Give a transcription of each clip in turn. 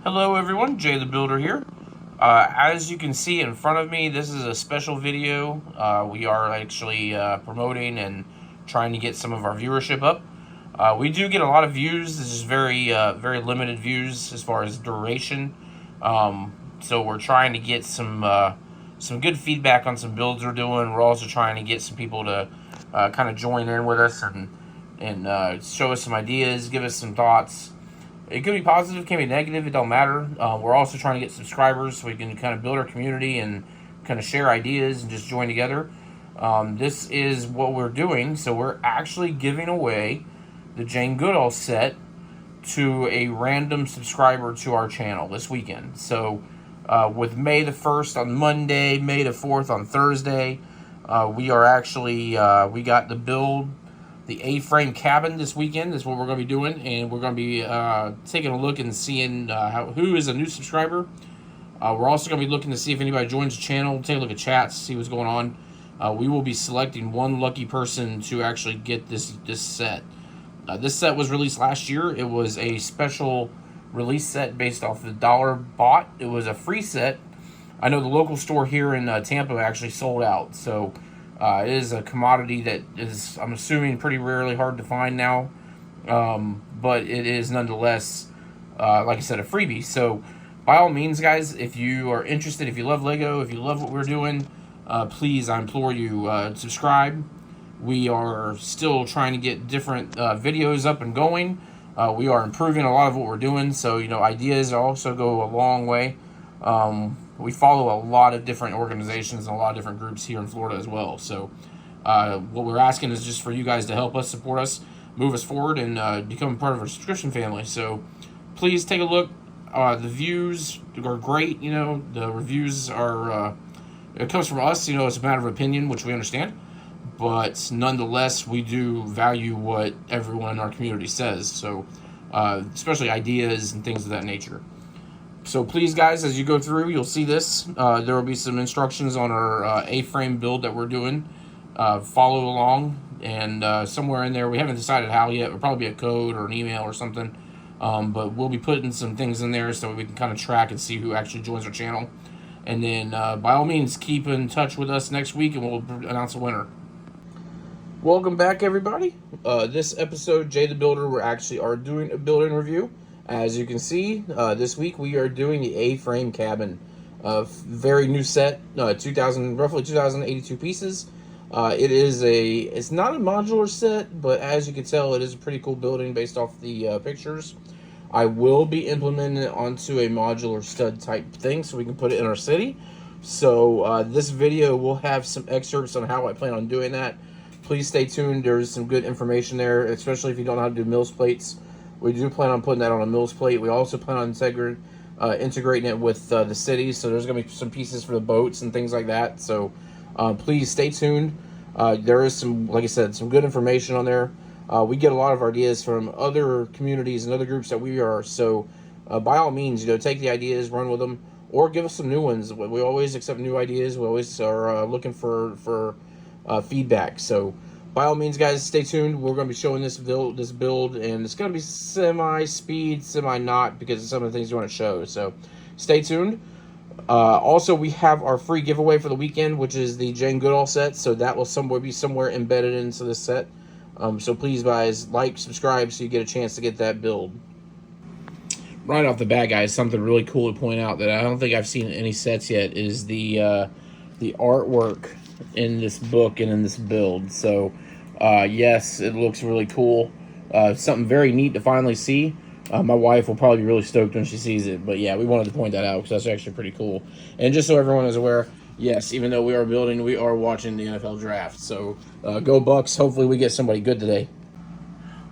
Hello everyone, Jay the Builder here. As you can see in front of me, this is a special video. We are actually promoting and trying to get some of our viewership up. We do get a lot of views. This is very limited views as far as duration. So we're trying to get some good feedback on some builds we're doing. We're also trying to get some people to kind of join in with us and show us some ideas, give us some thoughts. It could be positive, can be negative, it don't matter. We're also trying to get subscribers so we can kind of build our community and kind of share ideas and just join together. This is what we're doing. So we're actually giving away the Jane Goodall set to a random subscriber to our channel this weekend. So with May the 1st on Monday, May the 4th on Thursday, we are actually, we got the build the A-frame cabin this weekend. Is what we're going to be doing, and we're going to be taking a look and seeing who is a new subscriber. We're also going to be looking to see if anybody joins the channel, take a look at chats, see what's going on. We will be selecting one lucky person to actually get this set. This set was released last year. It was a special release set based off the dollar bought. It was a free set. I know the local store here in Tampa actually sold out, so it is a commodity that is, I'm assuming, pretty rarely hard to find now. But it is nonetheless, like I said, a freebie. So by all means, guys, if you are interested, if you love Lego, if you love what we're doing, please, I implore you, subscribe. We are still trying to get different videos up and going. We are improving a lot of what we're doing. So, ideas also go a long way. We follow a lot of different organizations and a lot of different groups here in Florida as well. So what we're asking is just for you guys to help us, support us, move us forward, and become part of our subscription family. So please take a look. The views are great. The reviews are, it comes from us. It's a matter of opinion, which we understand. But nonetheless, we do value what everyone in our community says. So especially ideas and things of that nature. So please, guys, as you go through, you'll see this. There will be some instructions on our A-frame build that we're doing. Follow along, and somewhere in there, we haven't decided how yet. It'll probably be a code or an email or something. But we'll be putting some things in there so we can kind of track and see who actually joins our channel. And then, by all means, keep in touch with us next week, and we'll announce a winner. Welcome back, everybody. This episode, Jay the Builder, we actually are doing a building review. As you can see, this week we are doing the A-frame cabin. Very new set, roughly 2,082 pieces. It's not a modular set, but as you can tell, it is a pretty cool building based off the pictures. I will be implementing it onto a modular stud type thing so we can put it in our city. So this video will have some excerpts on how I plan on doing that. Please stay tuned. There's some good information there, especially if you don't know how to do MILS plates. We do plan on putting that on a MILS plate. We also plan on integrating it with the cities. So there's going to be some pieces for the boats and things like that. So please stay tuned. There is some, like I said, some good information on there. We get a lot of ideas from other communities and other groups that we are. So by all means, take the ideas, run with them, or give us some new ones. We always accept new ideas. We always are looking for feedback. So by all means, guys, stay tuned. We're going to be showing this build, and it's going to be semi-speed, semi-not, because of some of the things we want to show. So stay tuned. Also, we have our free giveaway for the weekend, which is the Jane Goodall set. So that will be somewhere embedded into this set. So please, guys, subscribe, so you get a chance to get that build. Right off the bat, guys, something really cool to point out that I don't think I've seen in any sets yet is the artwork in this book and in this build. So yes, it looks really cool. Something very neat to finally see. My wife will probably be really stoked when she sees it, but yeah, we wanted to point that out because that's actually pretty cool. And just so everyone is aware, yes, even though we are building, we are watching the NFL draft. So go Bucks. Hopefully we get somebody good today.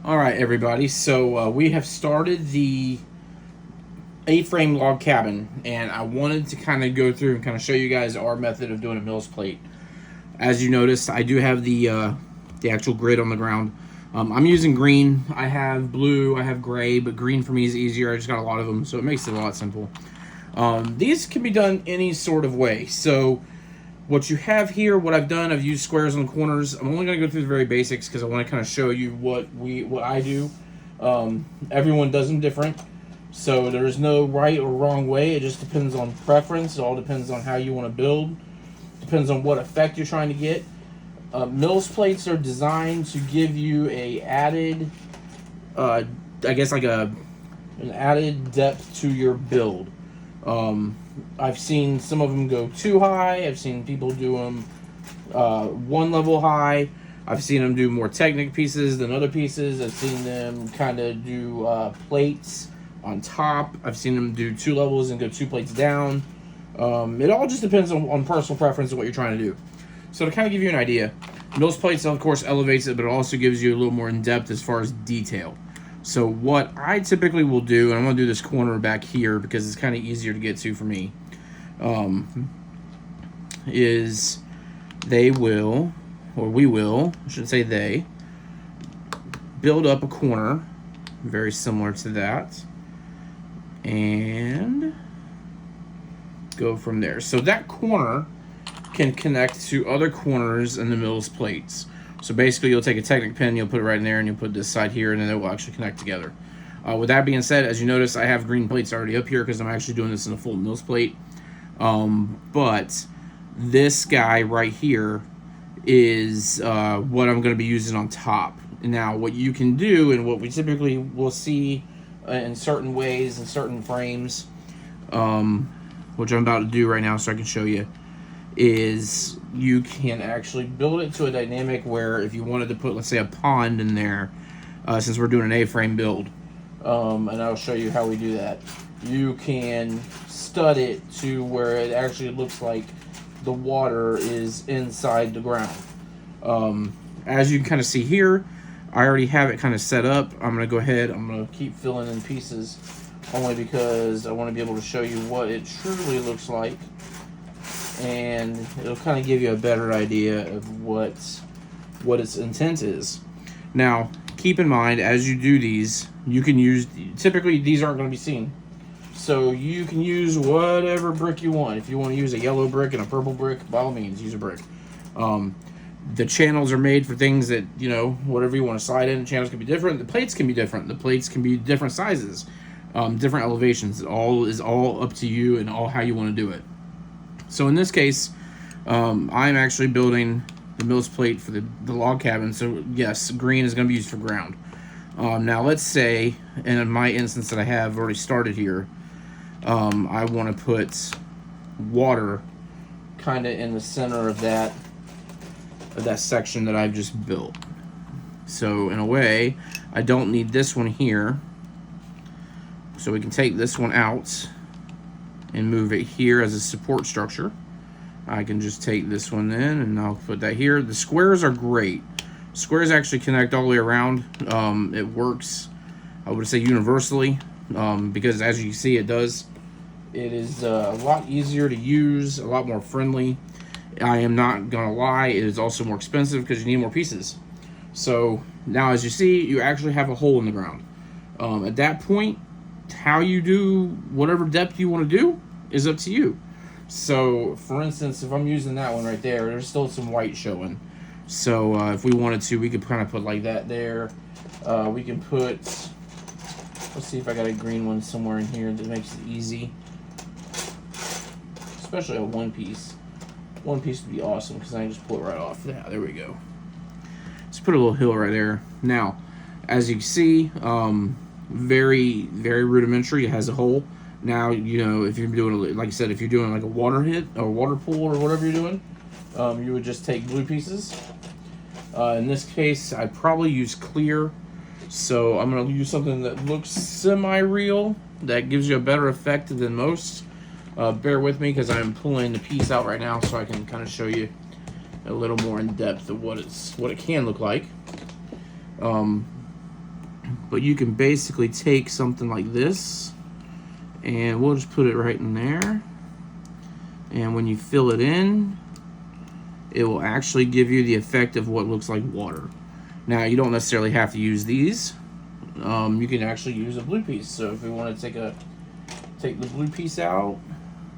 All right, everybody, so we have started the A-frame log cabin, and I wanted to kind of go through and kind of show you guys our method of doing a MILS plate. As you noticed, I do have the actual grid on the ground. I'm using green. I have blue, I have gray, but green for me is easier. I just got a lot of them, so it makes it a lot simple. These can be done any sort of way. So what you have here, what I've done, I've used squares on the corners. I'm only going to go through the very basics because I want to kind of show you what I do. Everyone does them different. So there's no right or wrong way. It just depends on preference. It all depends on how you want to build. Depends on what effect you're trying to get. MILS plates are designed to give you a added, I guess like an added depth to your build. I've seen some of them go too high. I've seen people do them one level high. I've seen them do more Technic pieces than other pieces. I've seen them kind of do plates on top. I've seen them do 2 levels and go 2 plates down. It all just depends on personal preference and what you're trying to do. So to kind of give you an idea, those plates, of course, elevates it, but it also gives you a little more in depth as far as detail. So what I typically will do, and I'm going to do this corner back here because it's kind of easier to get to for me, is they will, or we will, I should say they, build up a corner very similar to that and go from there. So that corner can connect to other corners in the MILS plates. So basically you'll take a Technic pin, you'll put it right in there, and you'll put this side here, and then it will actually connect together. With that being said, as you notice, I have green plates already up here because I'm actually doing this in a full MILS plate. But this guy right here is what I'm going to be using on top. Now, what you can do, and what we typically will see in certain ways, in certain frames, which I'm about to do right now so I can show you, is you can actually build it to a dynamic where if you wanted to put, let's say, a pond in there, since we're doing an A-frame build, and I'll show you how we do that, you can stud it to where it actually looks like the water is inside the ground. As you can kind of see here, I already have it kind of set up. I'm going to go ahead, I'm going to keep filling in pieces only because I want to be able to show you what it truly looks like, and it'll kind of give you a better idea of what its intent is. Now, keep in mind, as you do these, you can use, typically these aren't going to be seen, so you can use whatever brick you want. If you want to use a yellow brick and a purple brick, by all means, use a brick. The channels are made for things that, you know, whatever you want to slide in. The channels can be different. The plates can be different. The plates can be different sizes, different elevations. It all is all up to you and all how you want to do it. So in this case, I'm actually building the MILS plate for the log cabin. So yes, green is going to be used for ground. Now let's say, and in my instance that I have already started here, I want to put water kind of in the center of that section that I've just built. So in a way, I don't need this one here. So we can take this one out and move it here as a support structure. I can just take this one in and I'll put that here. The squares are great. Squares actually connect all the way around. It works, I would say, universally, because as you can see, it does. It is a lot easier to use, a lot more friendly. I am not gonna lie, it is also more expensive because you need more pieces. So now, as you see, you actually have a hole in the ground. At that point, how you do whatever depth you want to do is up to you. So for instance, if I'm using that one right there, there's still some white showing. So if we wanted to, we could kind of put like that there. We can put, let's see if I got a green one somewhere in here that makes it easy, especially a one piece. One piece would be awesome because I can just pull it right off. Yeah, there we go. Let's put a little hill right there. Now, as you can see, very, very rudimentary. It has a hole. Now, you know, if you're doing, like I said, if you're doing like a water hit or water pool or whatever you're doing, you would just take blue pieces. In this case, I'd probably use clear. So I'm going to use something that looks semi-real, that gives you a better effect than most. Bear with me because I'm pulling the piece out right now so I can kind of show you a little more in depth of what it can look like. But you can basically take something like this, and we'll just put it right in there. And when you fill it in, it will actually give you the effect of what looks like water. Now, you don't necessarily have to use these. You can actually use a blue piece. So if we want to take the blue piece out,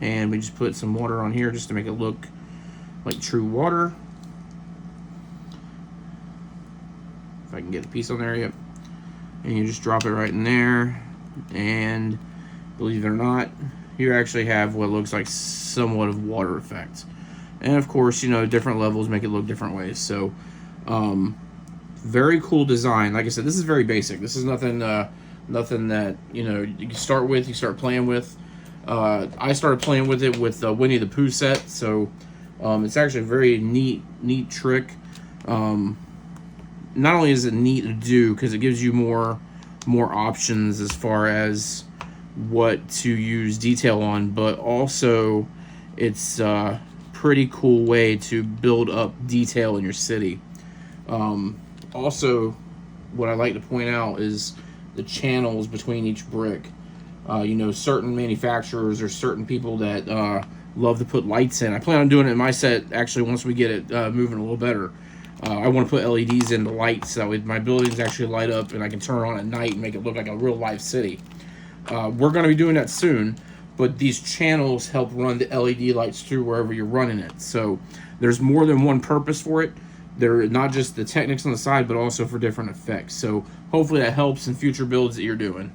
and we just put some water on here just to make it look like true water. If I can get the piece on there, yep. And you just drop it right in there, and believe it or not, you actually have what looks like somewhat of water effect. And of course, you know, different levels make it look different ways. So, very cool design. Like I said, this is very basic. This is nothing, nothing that you know you can start with. You start playing with. I started playing with it with the Winnie the Pooh set, so it's actually a very neat trick. Not only is it neat to do because it gives you more options as far as what to use detail on, but also it's a pretty cool way to build up detail in your city. Also, what I like to point out is the channels between each brick. You know, certain manufacturers or certain people that love to put lights in. I plan on doing it in my set, actually, once we get it moving a little better. I want to put LEDs in the lights so that way my buildings actually light up and I can turn it on at night and make it look like a real live city. We're going to be doing that soon, but these channels help run the LED lights through wherever you're running it. So there's more than one purpose for it. They're not just the techniques on the side, but also for different effects. So hopefully that helps in future builds that you're doing.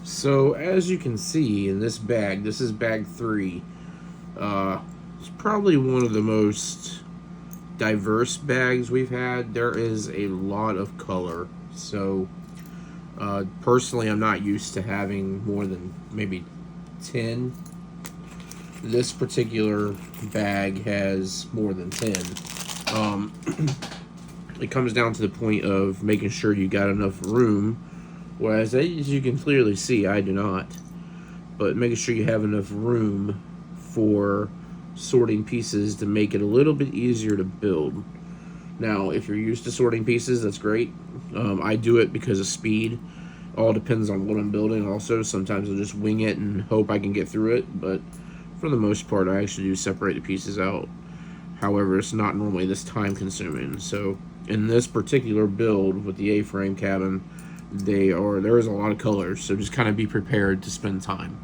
So as you can see in this bag, this is bag 3. It's probably one of the most diverse bags we've had. There is a lot of color. So personally, I'm not used to having more than maybe 10. This particular bag has more than 10. it comes down to the point of making sure you got enough room. Whereas, as you can clearly see, I do not. But making sure you have enough room for sorting pieces to make it a little bit easier to build. Now, if you're used to sorting pieces, that's great. I do it because of speed. All depends on what I'm building also. Sometimes I'll just wing it and hope I can get through it, but for the most part, I actually do separate the pieces out. However, it's not normally this time consuming. So in this particular build with the A-frame cabin, there is a lot of colors, so just kind of be prepared to spend time.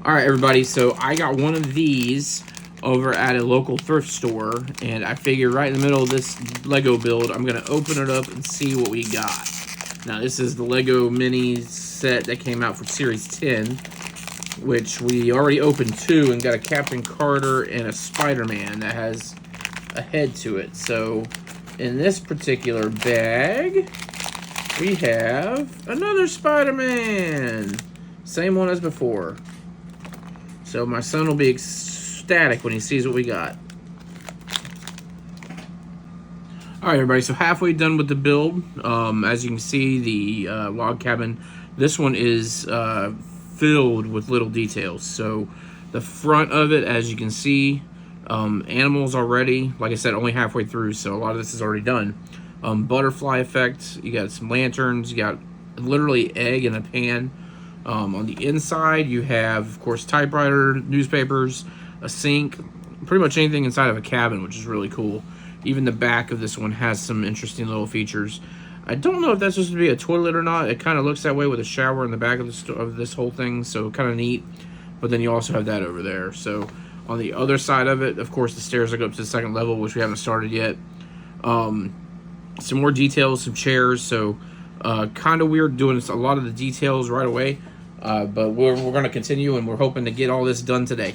All right, everybody. So I got one of these over at a local thrift store, and I figured right in the middle of this Lego build, I'm gonna open it up and see what we got. Now, this is the Lego mini set that came out for Series 10, which we already opened two and got a Captain Carter and a Spider-Man that has a head to it. So in this particular bag, we have another Spider-Man. Same one as before. So my son will be ecstatic when he sees what we got. All right, everybody, so halfway done with the build. As you can see, the log cabin, this one is filled with little details. So the front of it, as you can see, animals already. Like I said, only halfway through, so a lot of this is already done. Butterfly effect, you got some lanterns, you got literally egg in a pan. On the inside, you have, of course, typewriter, newspapers, a sink, pretty much anything inside of a cabin, which is really cool. Even the back of this one has some interesting little features. I don't know if that's supposed to be a toilet or not. It kind of looks that way with a shower in the back of this whole thing, so kind of neat. But then you also have that over there. So on the other side of it, of course, the stairs that go up to the second level, which we haven't started yet. Some more details, some chairs. So kind of weird doing a lot of the details right away. But we're going to continue, and we're hoping to get all this done today.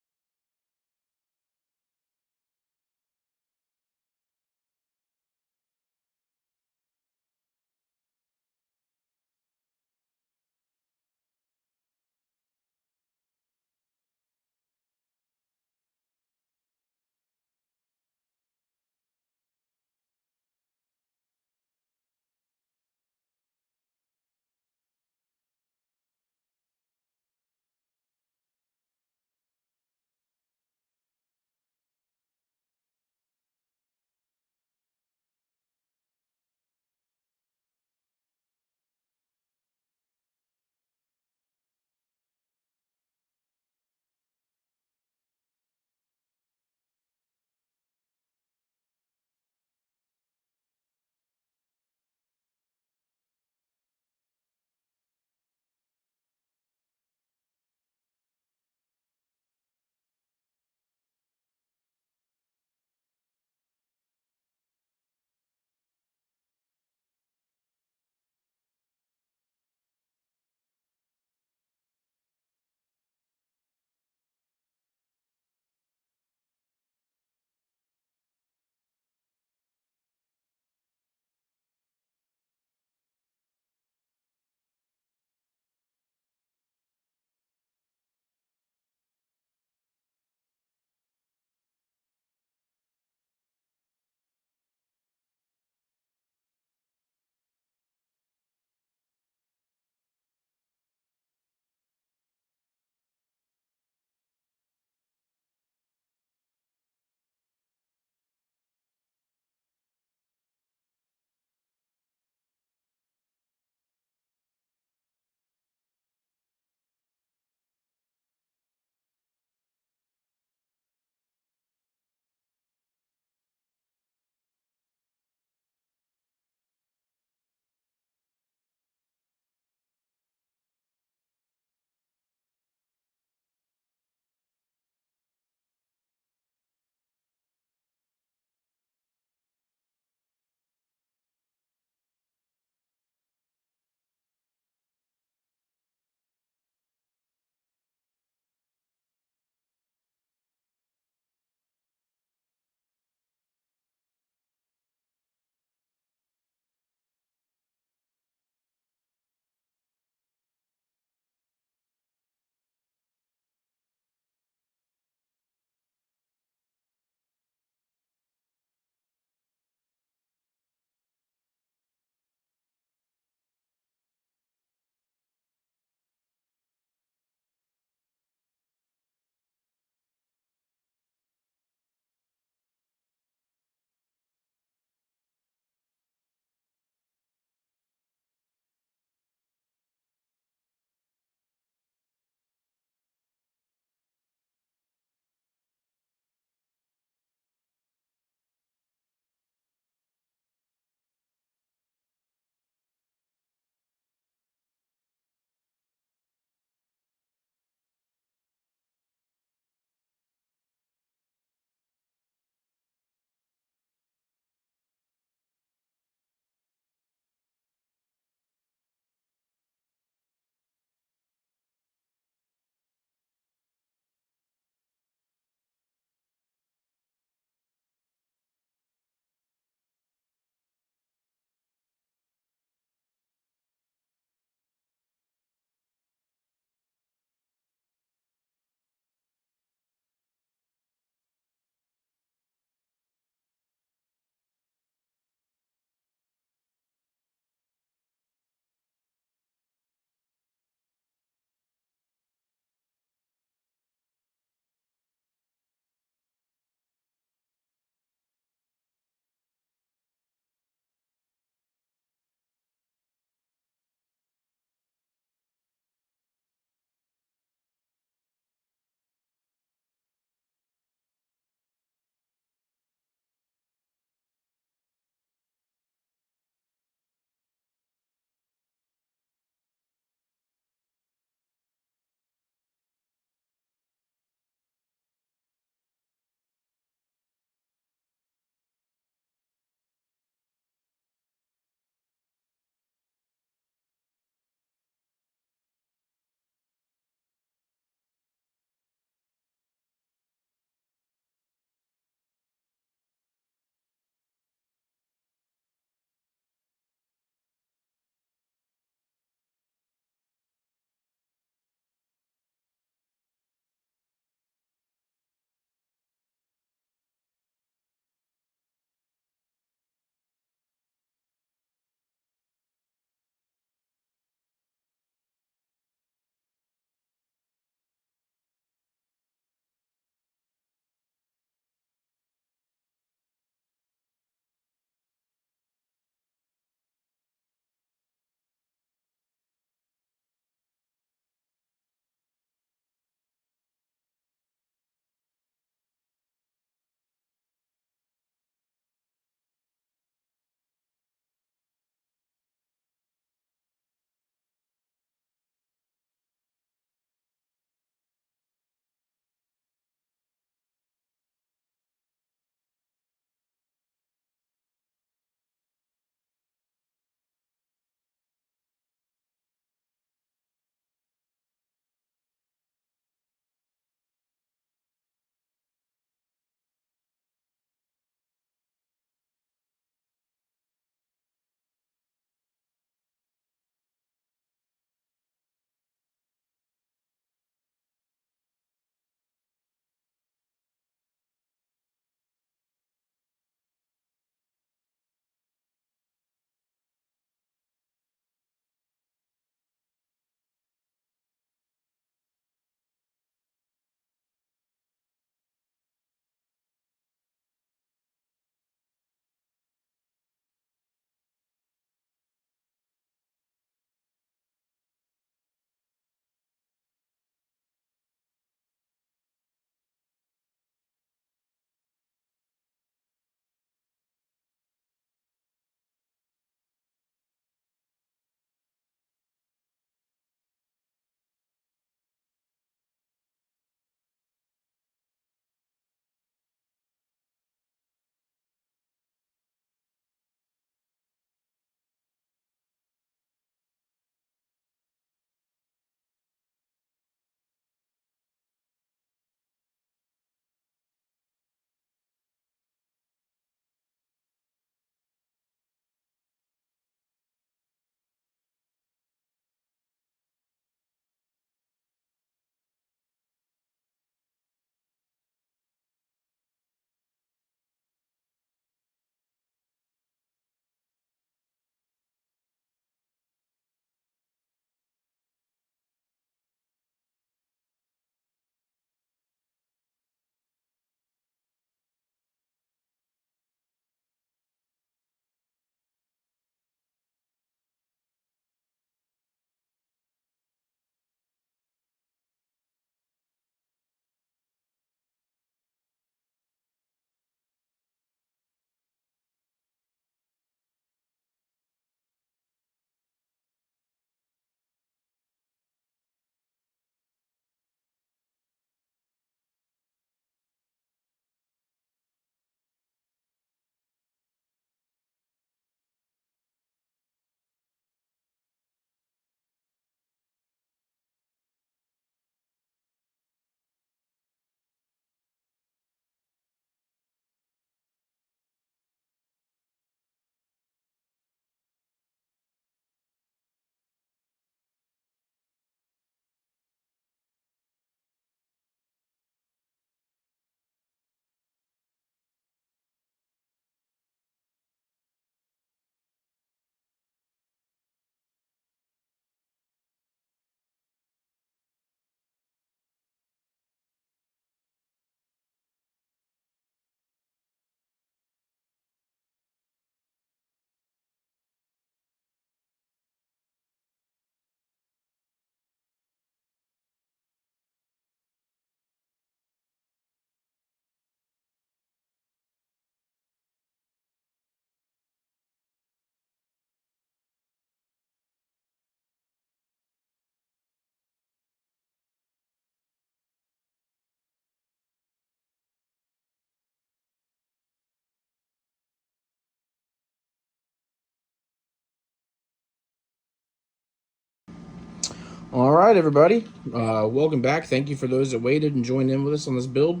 All right, everybody. Welcome back. Thank you for those that waited and joined in with us on this build.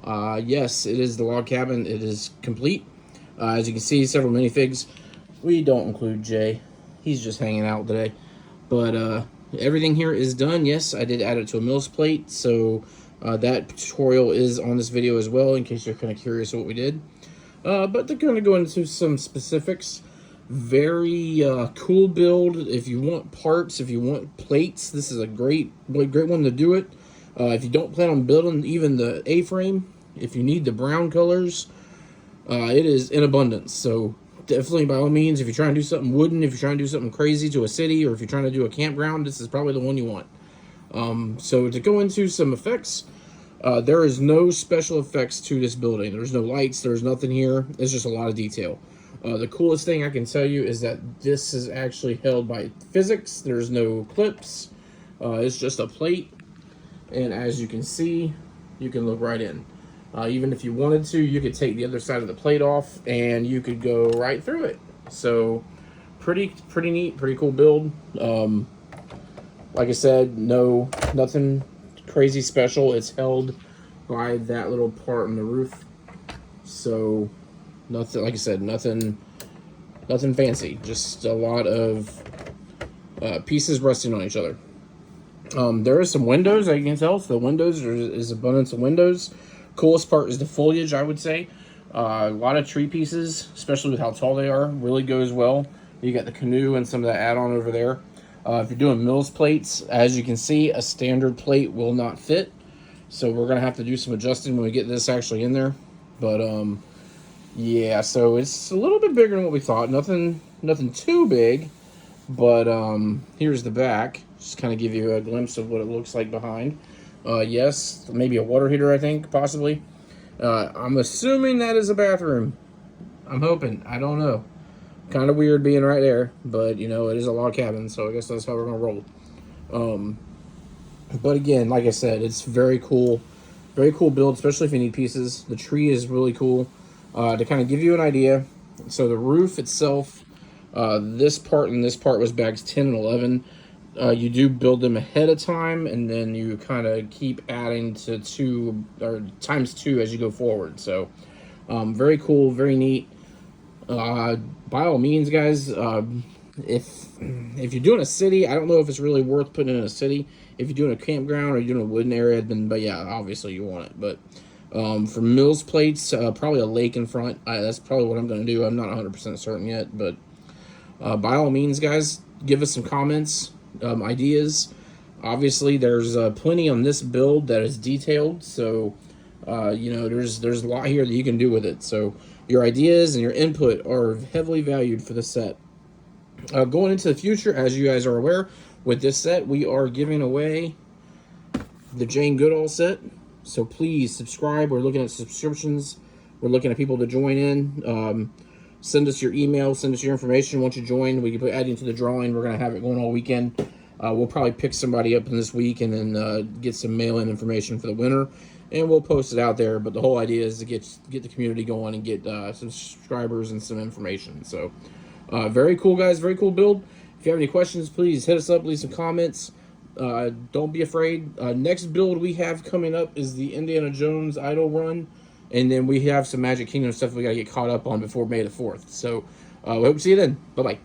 Yes, it is the log cabin. It is complete. As you can see, several minifigs. We don't include Jay. He's just hanging out today. But everything here is done. Yes, I did add it to a MILS plate, so that tutorial is on this video as well, in case you're kind of curious what we did. But they're going to go into some specifics. Very cool build. If you want parts, if you want plates, this is a great one to do it. If you don't plan on building even the A-frame, if you need the brown colors, it is in abundance. So definitely, by all means, if you're trying to do something wooden, if you're trying to do something crazy to a city, or if you're trying to do a campground, this is probably the one you want. So to go into some effects, there is no special effects to this building. There's no lights, there's nothing here. It's just a lot of detail. The coolest thing I can tell you is that this is actually held by physics. There's no clips. It's just a plate. And as you can see, you can look right in. Even if you wanted to, you could take the other side of the plate off and you could go right through it. So pretty neat, pretty cool build. Like I said, nothing crazy special. It's held by that little part on the roof. So nothing, like I said, nothing fancy. Just a lot of pieces resting on each other. There are some windows, as you can tell. So the windows, there is abundance of windows. Coolest part is the foliage, I would say. A lot of tree pieces, especially with how tall they are, really goes well. You got the canoe and some of the add-on over there. If you're doing MILS plates, as you can see, a standard plate will not fit. So we're going to have to do some adjusting when we get this actually in there. But, yeah, so it's a little bit bigger than what we thought. Nothing too big, but here's the back. Just kind of give you a glimpse of what it looks like behind. Yes, maybe a water heater, I think, possibly. I'm assuming that is a bathroom. I'm hoping. I don't know. Kind of weird being right there, but, you know, it is a log cabin, so I guess that's how we're going to roll. But again, like I said, it's very cool. Very cool build, especially if you need pieces. The tree is really cool. To kind of give you an idea, so the roof itself, this part and this part was bags 10 and 11. You do build them ahead of time, and then you kind of keep adding to 2 or times 2 as you go forward. So very cool, very neat. By all means, guys, if you're doing a city, I don't know if it's really worth putting in a city. If you're doing a campground or you're doing a wooden area, then, but yeah, obviously you want it. But for MILS plates, probably a lake in front. That's probably what I'm going to do. I'm not 100% certain yet, but by all means, guys, give us some comments, ideas. Obviously, there's plenty on this build that is detailed, so you know, there's a lot here that you can do with it. So your ideas and your input are heavily valued for the set. Going into the future, as you guys are aware, with this set, we are giving away the Jane Goodall set. So please subscribe. We're looking at subscriptions. We're looking at people to join in. Send us your email. Send us your information. Once you join, we can add you to the drawing. We're going to have it going all weekend. We'll probably pick somebody up in this week and then get some mail-in information for the winner. And we'll post it out there. But the whole idea is to get the community going and get some subscribers and some information. So very cool, guys. Very cool build. If you have any questions, please hit us up. Leave some comments. Don't be afraid. Next build we have coming up is the Indiana Jones Idol run. And then we have some Magic Kingdom stuff we got to get caught up on before May the 4th. So we hope to see you then. Bye-bye.